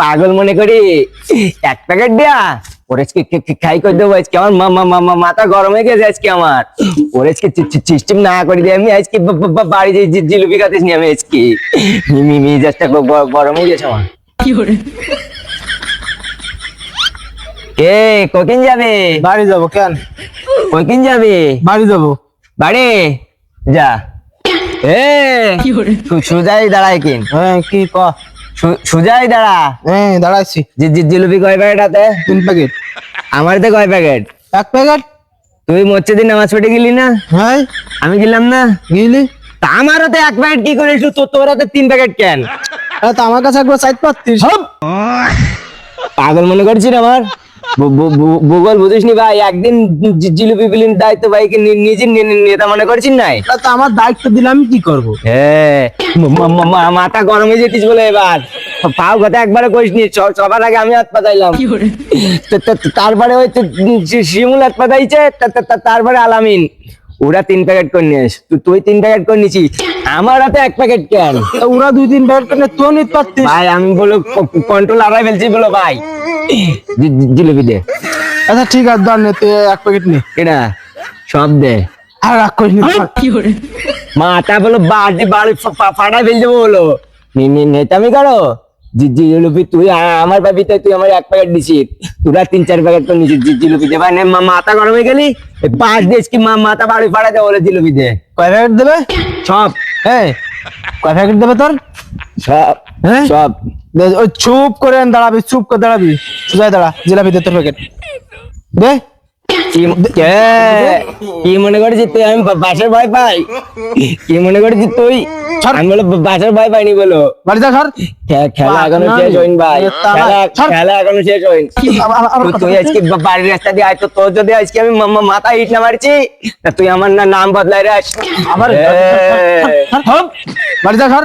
পাগল মনে করি এক প্যাকেট দেয়া ওরে খাই করে দেবো আজকে আমার মাথা গরম হয়ে গেছে আজকে আমার ওরে আজকে সিস্টেম না করে দিয়ে আমি আজকে বাড়ি জিলিপি খাতেছি আমি আজকে মেজাজটা গরম হয়ে গেছে আমার এ কখন যাবে বাড়ি যাবো কেন? কখন যাবে বাড়ি যাবো। বাড়ি যা এ সুজাই দাঁড়ায় কিন হ্যাঁ কি ক? সুজাই দাঁড়া হ্যাঁ দাঁড়াইছি। জিলিপি কয় প্যাকেট হাতে? 3 প্যাকেট। আমার তো কয় প্যাকেট? 1 প্যাকেট। তুই মসজিদে নামাজ পড়ে গেলি না? হ্যাঁ আমি গেলাম না। গেলি? তা আমার হাতে 1 প্যাকেট কি করে এসলো? তোর হাতে 3 প্যাকেট কেন? আরে তো আমার কাছে একবার চাইতে পারতিস। পাগল মনে করছিস আমার? ভূগোল বুঝিস নি ভাই, একদিন জিলিপি বিলির দায়িত্ব ভাইকে নিজের নেতা মনে করছিস নাই? তো আমার দায়িত্ব দিলে আমি কি করবো? হ্যাঁ মাথা গরম হয়ে যেতিস বলে এবার পাও কথা একবারে করিস নি। সবার আগে আমি হাত পাতাইলাম, তারপরে ওই শিমুল হাত পাতাইছে, তারপরে আলামিন। ওরা 3 প্যাকেট করে নিস, তুই 3 প্যাকেট করে নিছিস, আমার হাতে 1 প্যাকেট কেন? ওরা 2-3 প্যাকেট করে তো নিতে পারতিস। ভাই আমি বলো কন্ট্রোল হারাই ফেলছি বলো ভাই। জিলিপি দে। আচ্ছা ঠিক আছে ধর নে, তুই 1 প্যাকেট নে। এটা সব দে। আর রাগ করিস নি। মাথা বলো বাড়ি ফাটাই ফেলছে বলো নেতামি করো। জিলিপি তুই আমার পাবি, তুই আমার 1 প্যাকেট দিছিস, তোরা 3-4 প্যাকেট তো নিছিস জিলিপি দে ভাই। মাথা গরম হয়ে গেলি 5 দিস কি মাথা বাড়ি ফাটাতে বলে জিলিপি দে। কয় প্যাকেট দেবে? সব। হ্যাঁ কয় প্যাকেট দেবে তোর? সব। হ্যাঁ সব। ওই চুপ করে দাঁড়াবি, চুপ করে দাঁড়াবি, সোজাই দাঁড়া। জিলাপি দে তোর প্যাকেট দে। কি মনে করছিস তুই আমি বাসার ভয় পাই? কি মনে করছিস তুই? আমি বলো বাসার ভয় পাইনি বলো। বাড়ি যা সর। খেলা এখনো শেষ হয়নি ভাই, খেলা এখনো শেষ হয়নি। তুই আজকে বাড়ির রাস্তা দিয়ে আয়, তো তোর যদি আজকে আমি মাথা ইট না মারছি, তুই আমার নাম বদলাই রে। আবার বাড়ি যা সর।